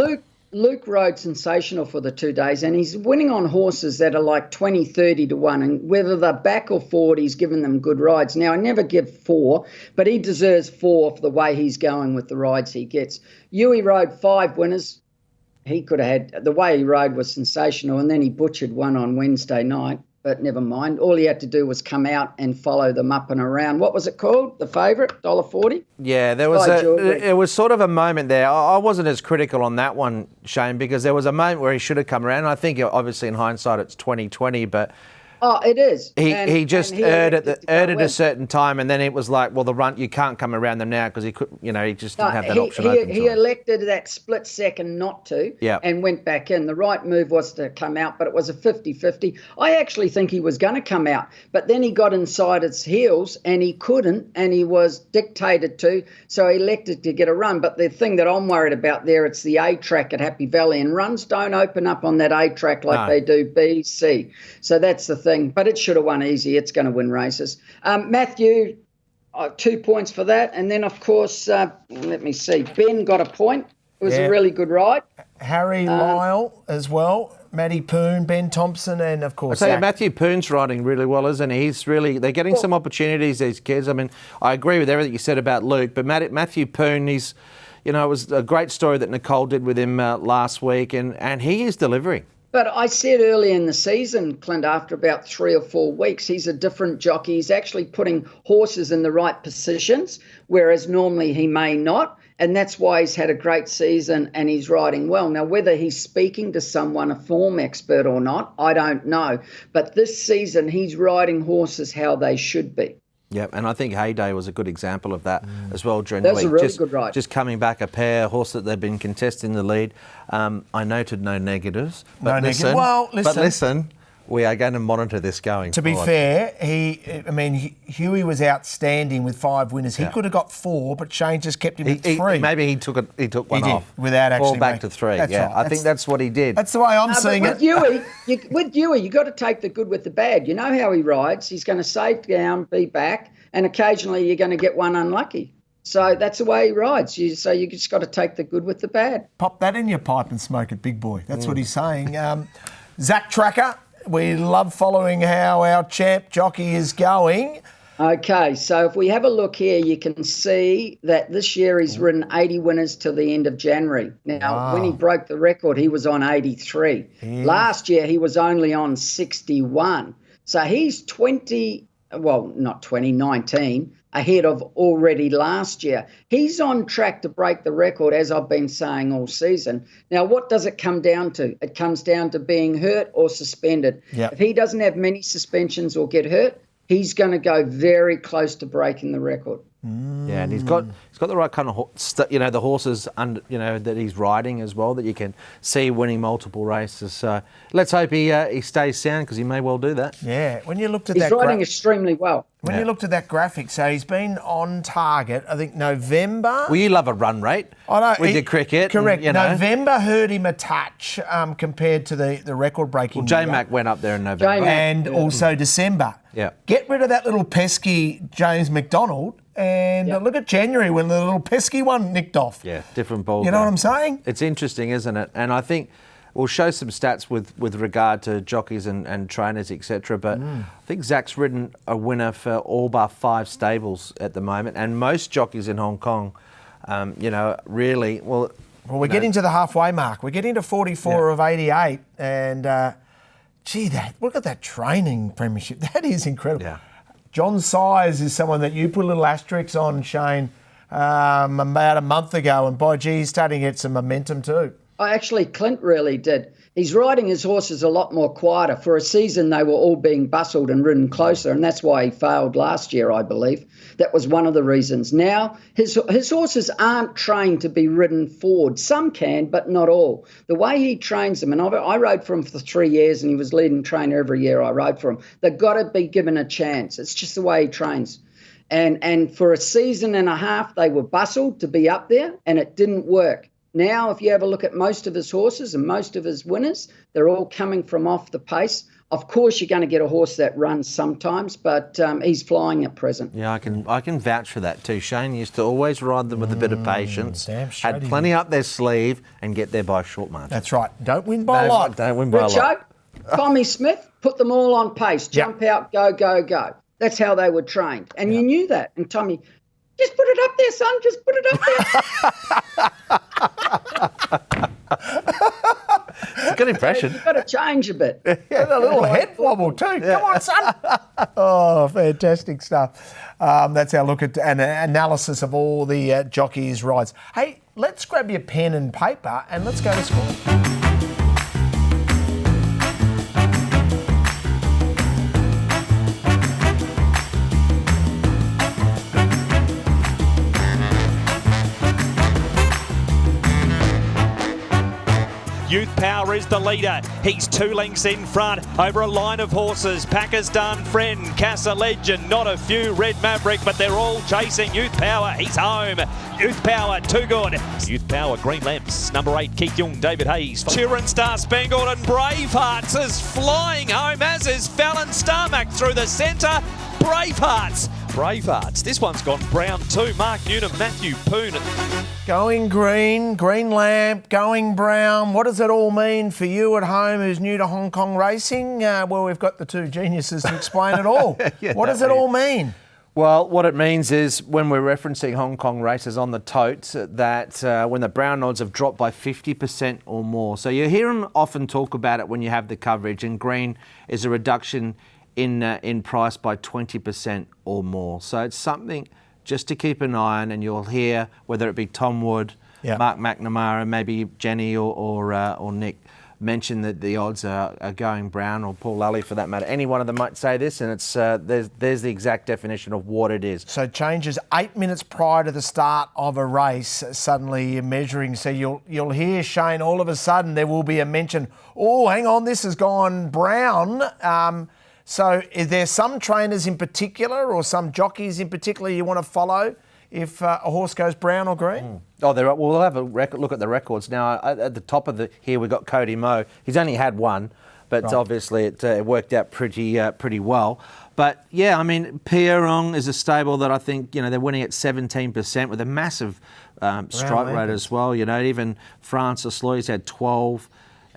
Luke rode sensational for the 2 days, and he's winning on horses that are like 20, 30 to 1. And whether they're back or forward, he's given them good rides. Now, I never give 4, but he deserves 4 for the way he's going with the rides he gets. Huey rode 5 winners. He could have had, the way he rode was sensational, and then he butchered one on Wednesday night. But never mind. All he had to do was come out and follow them up and around. What was it called? The favourite, $1.40? Yeah, there was it was sort of a moment there. I wasn't as critical on that one, Shane, because there was a moment where he should have come around. I think, obviously, in hindsight, it's 2020, but... Oh, it is. He just erred at a certain time, and then it was like, well, the run, you can't come around them now because he could, he just didn't have that option open. He elected that split second not to, and went back in. The right move was to come out, but it was a 50-50. I actually think he was going to come out, but then he got inside his heels and he couldn't, and he was dictated to, so he elected to get a run. But the thing that I'm worried about there, it's the A track at Happy Valley, and runs don't open up on that A track like they do B, C. So that's the thing. But it should have won easy. It's going to win races. Matthew, 2 points for that. And then, of course, let me see. Ben got a point. It was a really good ride. Harry Lyle as well. Matty Poon, Ben Thompson, and, of course, Matthew Poon's riding really well, isn't he? They're getting some opportunities, these kids. I mean, I agree with everything you said about Luke, but Matthew Poon, it was a great story that Nicole did with him last week, and he is delivering. But I said early in the season, Clint, after about 3 or 4 weeks, he's a different jockey. He's actually putting horses in the right positions, whereas normally he may not. And that's why he's had a great season and he's riding well. Now, whether he's speaking to someone, a form expert or not, I don't know. But this season, he's riding horses how they should be. Yeah, and I think Heyday was a good example of that as well during the week. That was a really good ride. Just coming back a pair, horse that they've been contesting the lead. I noted no negatives. But listen, we are going to monitor this going To be fair, Huey was outstanding with 5 winners. He could have got 4, but Shane just kept him at 3. Maybe he took one off. Without actually... 4 back to 3, Right. I think that's what he did. That's the way I'm seeing it. With Huey, you got to take the good with the bad. You know how he rides. He's going to save down, be back, and occasionally you're going to get one unlucky. So that's the way he rides. So you just got to take the good with the bad. Pop that in your pipe and smoke it, big boy. That's what he's saying. Zach Tracker, we love following how our champ jockey is going. Okay, so if we have a look here, you can see that this year he's ridden 80 winners till the end of January. Now, when he broke the record, he was on 83. Yeah. Last year, he was only on 61. So he's 19 ahead of already last year. He's on track to break the record, as I've been saying all season. Now, what does it come down to? It comes down to being hurt or suspended. Yep. If he doesn't have many suspensions or get hurt, he's going to go very close to breaking the record. Yeah, and he's got the right kind of the horses that he's riding as well, that you can see winning multiple races. So let's hope he stays sound, because he may well do that. Yeah, when you looked at He's riding extremely well. When you looked at that graphic, so he's been on target, I think November. Well, you love a run rate with your cricket. Correct. And, November hurt him a touch compared to the record-breaking. Well, J-Mac went up there in November. And also December. Yeah. Get rid of that little pesky James McDonald and look at January when the little pesky one nicked off. Yeah, different ball. You know what I'm saying? It's interesting, isn't it? And I think we'll show some stats with regard to jockeys and trainers, etc. But I think Zach's ridden a winner for all but 5 stables at the moment, and most jockeys in Hong Kong, really well. Well, we're getting to the halfway mark. We're getting to 44 of 88, and look at that training premiership. That is incredible. Yeah. John Sires is someone that you put a little asterisk on, Shane, about a month ago, and by gee, he's starting to get some momentum too. Actually, Clint really did. He's riding his horses a lot more quieter. For a season, they were all being bustled and ridden closer, and that's why he failed last year, I believe. That was one of the reasons. Now, his horses aren't trained to be ridden forward. Some can, but not all. The way he trains them, and I rode for him for 3 years, and he was leading trainer every year I rode for him. They've got to be given a chance. It's just the way he trains. And for a season and a half, they were bustled to be up there, and it didn't work. Now, if you have a look at most of his horses and most of his winners, they're all coming from off the pace. Of course, you're going to get a horse that runs sometimes, but he's flying at present. Yeah, I can vouch for that too. Shane used to always ride them with a bit of patience, had plenty up their sleeve, and get there by a short margin. That's right. Don't win by a lot. Don't win by a lot. Tommy Smith, put them all on pace. Jump out, go, go, go. That's how they were trained. And you knew that. And Tommy, just put it up there, son. Just put it up there. It's a good impression. You've got to change a bit. A little head wobble too. Come on, son. Oh, fantastic stuff. That's our look at an analysis of all the jockeys' rides. Hey, let's grab your pen and paper and let's go to school. Youth Power is the leader. He's 2 lengths in front over a line of horses. Pakistan Friend, Casa Legend, not a few, Red Maverick, but they're all chasing Youth Power. He's home. Youth Power, too good. Youth Power, Green Lamps, number 8, Keith Young, David Hayes. Turin Star Spangled and Bravehearts is flying home, as is Fallon Starmac through the centre. Bravehearts. This one's gone brown too. Mark Newnham, Matthew Poon. Going green, green lamp, going brown. What does it all mean for you at home who's new to Hong Kong racing? Well, we've got the 2 geniuses to explain it all. What does it all mean? Well, what it means is when we're referencing Hong Kong races on the tote, that when the brown odds have dropped by 50% or more. So you hear them often talk about it when you have the coverage, and green is a reduction in price by 20% or more. So it's something just to keep an eye on, and you'll hear whether it be Tom Wood, Mark McNamara, maybe Jenny or Nick mention that the odds are going brown, or Paul Lally for that matter. Any one of them might say this, and it's there's the exact definition of what it is. So changes 8 minutes prior to the start of a race, suddenly you're measuring. So you'll hear, Shane, all of a sudden there will be a mention, oh, hang on, this has gone brown. So is there some trainers in particular or some jockeys in particular you want to follow if a horse goes brown or green? Oh, we'll have a look at the records. Now, at the top of here, we've got Cody Moe. He's only had one, but obviously it worked out pretty well. But, yeah, I mean, Pierrong is a stable that I think, they're winning at 17% with a massive strike rate as well. Even Francis Lloyd's had 12.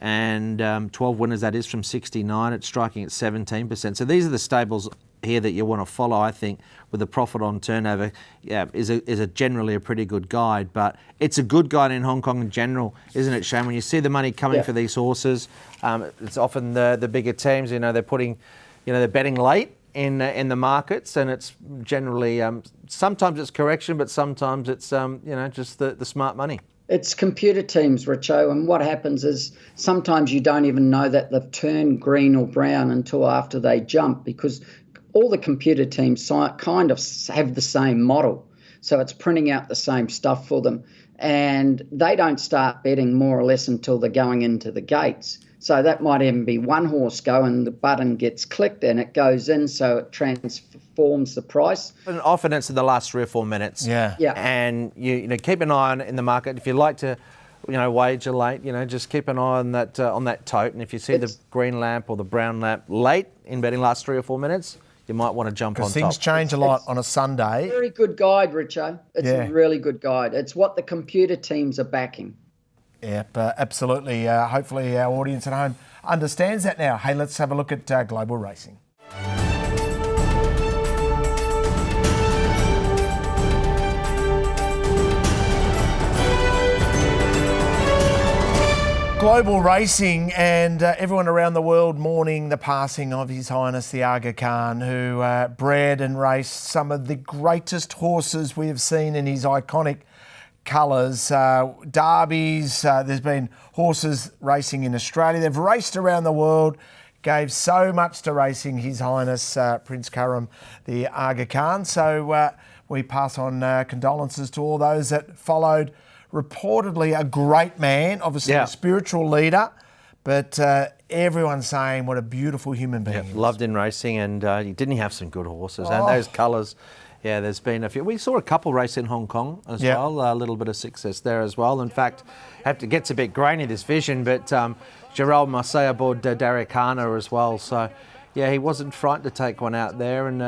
And 12 winners, that is, from 69. It's striking at 17%. So these are the stables here that you want to follow, I think, with the profit on turnover. Yeah, is generally a pretty good guide. But it's a good guide in Hong Kong in general, isn't it, Shane? When you see the money coming for these horses, it's often the bigger teams. They're putting, they're betting late in the markets, and it's generally sometimes it's correction, but sometimes it's just the smart money. It's computer teams, Richo, and what happens is sometimes you don't even know that they've turned green or brown until after they jump, because all the computer teams kind of have the same model. So it's printing out the same stuff for them. And they don't start betting more or less until they're going into the gates. So that might even be one horse go and the button gets clicked and it goes in, so it transforms the price. And often it's in the last 3 or 4 minutes. Yeah. And you know, keep an eye on it in the market. If you like to, wager late, just keep an eye on that tote. And if you see the green lamp or the brown lamp late in betting last 3 or 4 minutes, you might want to jump on top. Things change a lot on a Sunday. Very good guide, Richo. It's a really good guide. It's what the computer teams are backing. Yeah, absolutely. Hopefully our audience at home understands that now. Hey, let's have a look at global racing. Global racing, and everyone around the world mourning the passing of His Highness the Aga Khan, who bred and raced some of the greatest horses we have seen in his iconic colours, derbies. There's been horses racing in Australia. They've raced around the world, gave so much to racing, His Highness Prince Karam the Aga Khan. So we pass on condolences to all those that followed. Reportedly a great man, obviously a spiritual leader, but everyone's saying what a beautiful human being he was. Loved in racing, and didn't he have some good horses? And those colours, there's been a few. We saw a couple race in Hong Kong as well, a little bit of success there as well. In fact, it gets a bit grainy, this vision, but Gerald Marseille aboard Derek Harner as well. So, he wasn't frightened to take one out there. And,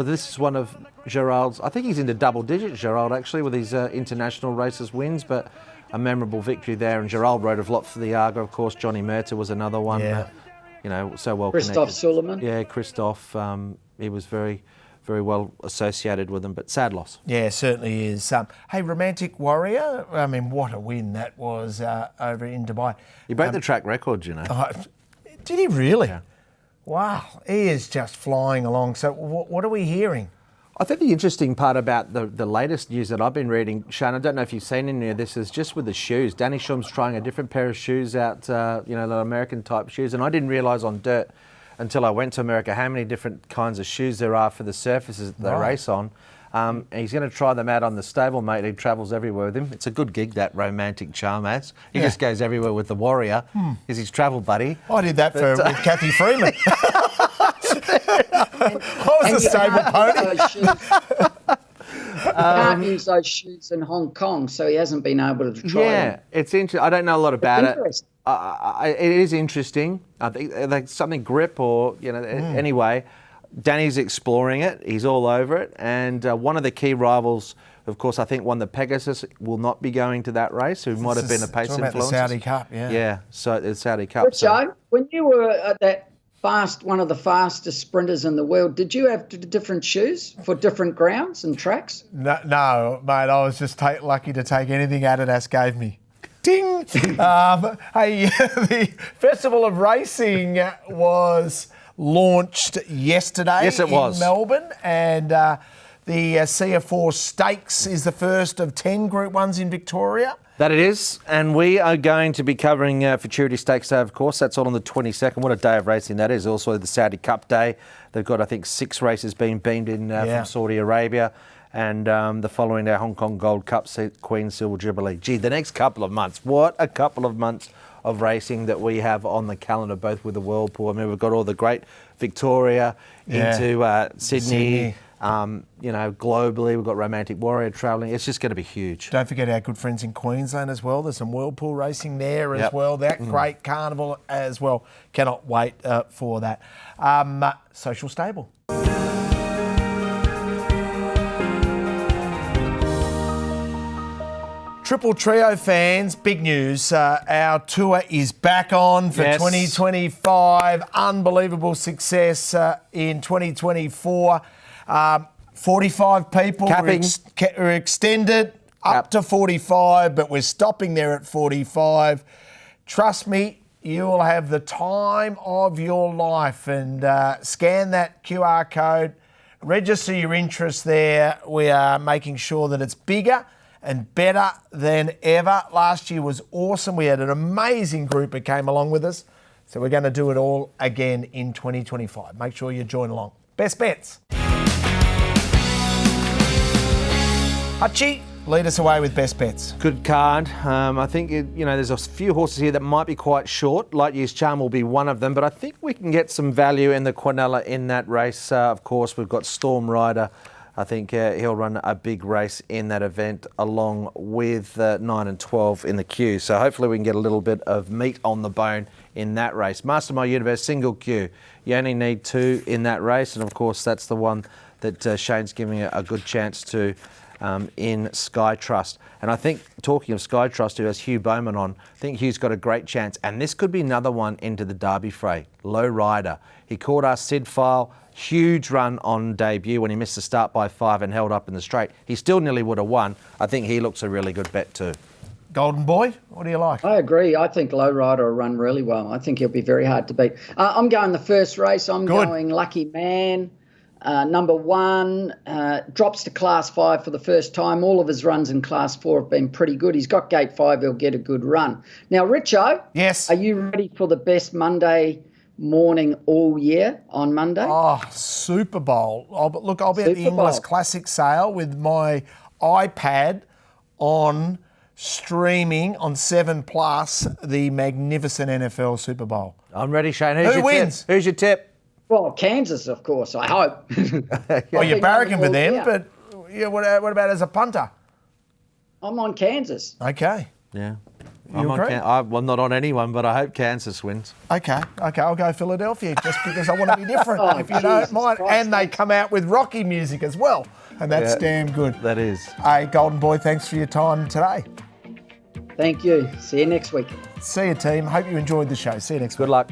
this is one of Gerald's, I think he's into double digits, Gerald, actually, with his international races wins, but a memorable victory there. And Gerald rode a lot for the Aga, of course. Johnny Murta was another one, so well Christoph connected. Suleiman. Yeah, Christoph, he was very, very well associated with them, but sad loss. Yeah, certainly is. Hey, Romantic Warrior, I mean, what a win that was over in Dubai. He broke the track record, Did he really? Yeah. Wow, he is just flying along. So what are we hearing? I think the interesting part about the latest news that I've been reading, Shane, I don't know if you've seen any of this, is just with the shoes. Danny Shum's trying a different pair of shoes out, the American type shoes. And I didn't realise on dirt until I went to America how many different kinds of shoes there are for the surfaces that they race on. And he's going to try them out on the stablemate who travels everywhere with him. It's a good gig, that Romantic Charm has. He just goes everywhere with the Warrior. He's his travel buddy. I did that with Kathy Freeman. I was a stable pony. He can't use those shoes in Hong Kong, so he hasn't been able to try them. It's interesting. I don't know a lot about it. It is interesting. I think like something grip or, anyway. Danny's exploring it. He's all over it. And one of the key rivals, of course, I think won the Pegasus, will not be going to that race, who might have been a pace influencer. About the Saudi Cup, Yeah, so the Saudi Cup. Richo, when you were at that one of the fastest sprinters in the world, did you have different shoes for different grounds and tracks? No, mate, I was just lucky to take anything Adidas gave me. Ding! Hey, the Festival of Racing was launched yesterday in Melbourne, and the CF4 Stakes is the first of 10 Group 1s in Victoria. That it is, and we are going to be covering Futurity Stakes Day, of course. That's all on the 22nd. What a day of racing that is. Also the Saudi Cup Day. They've got, I think, 6 races being beamed in from Saudi Arabia. And the following day, Hong Kong Gold Cup, Queen Silver Jubilee. Gee, the next couple of months. What a couple of months of racing that we have on the calendar, both with the Whirlpool. I mean, we've got all the great Victoria into Sydney. Globally, we've got Romantic Warrior travelling. It's just going to be huge. Don't forget our good friends in Queensland as well. There's some Whirlpool racing there as well. That great carnival as well. Cannot wait for that. Social Stable. Triple Trio fans, big news. Our tour is back on for 2025. Unbelievable success in 2024. 45 people. We're extended up to 45, but we're stopping there at 45. Trust me, you will have the time of your life. And scan that QR code. Register your interest there. We are making sure that it's bigger and better than ever. Last year was awesome. We had an amazing group that came along with us. So we're going to do it all again in 2025. Make sure you join along. Best bets. Hutchie, lead us away with best bets. Good card. I think, there's a few horses here that might be quite short. Light Years Charm will be one of them, but I think we can get some value in the Quinella in that race. Of course, we've got Storm Rider. I think he'll run a big race in that event along with 9 and 12 in the queue. So hopefully we can get a little bit of meat on the bone in that race. Mastermind Universe, single queue. You only need 2 in that race. And of course, that's the one that Shane's giving a good chance to in Sky Trust. And I think, talking of Sky Trust, who has Hugh Bowman on, I think Hugh's got a great chance. And this could be another one into the Derby fray. Low Rider. He caught our Sid File. Huge run on debut when he missed the start by 5 and held up in the straight. He still nearly would have won. I think he looks a really good bet too. Golden Boy, what do you like? I agree. I think Low Rider will run really well. I think he'll be very hard to beat. I'm going the first race. I'm going Lucky Man. Number 1, drops to Class 5 for the first time. All of his runs in Class 4 have been pretty good. He's got gate 5. He'll get a good run. Now, Richo, yes, are you ready for the best Monday morning all year on Monday? Oh, Super Bowl. I'll be at the Inglis Classic sale with my iPad on streaming on 7 Plus the magnificent NFL Super Bowl. I'm ready, Shane. Who wins? Who's your tip? Well, Kansas, of course, I hope. Well, you're barracking for them, but what about as a punter? I'm on Kansas. Okay. Yeah. You agree? I'm not on anyone, but I hope Kansas wins. Okay, I'll go Philadelphia just because I want to be different, Oh, if you don't mind. Christ. And they come out with Rocky music as well, and that's damn good. That is. Hey, Golden Boy, thanks for your time today. Thank you. See you next week. See you, team. Hope you enjoyed the show. See you next week. Good luck.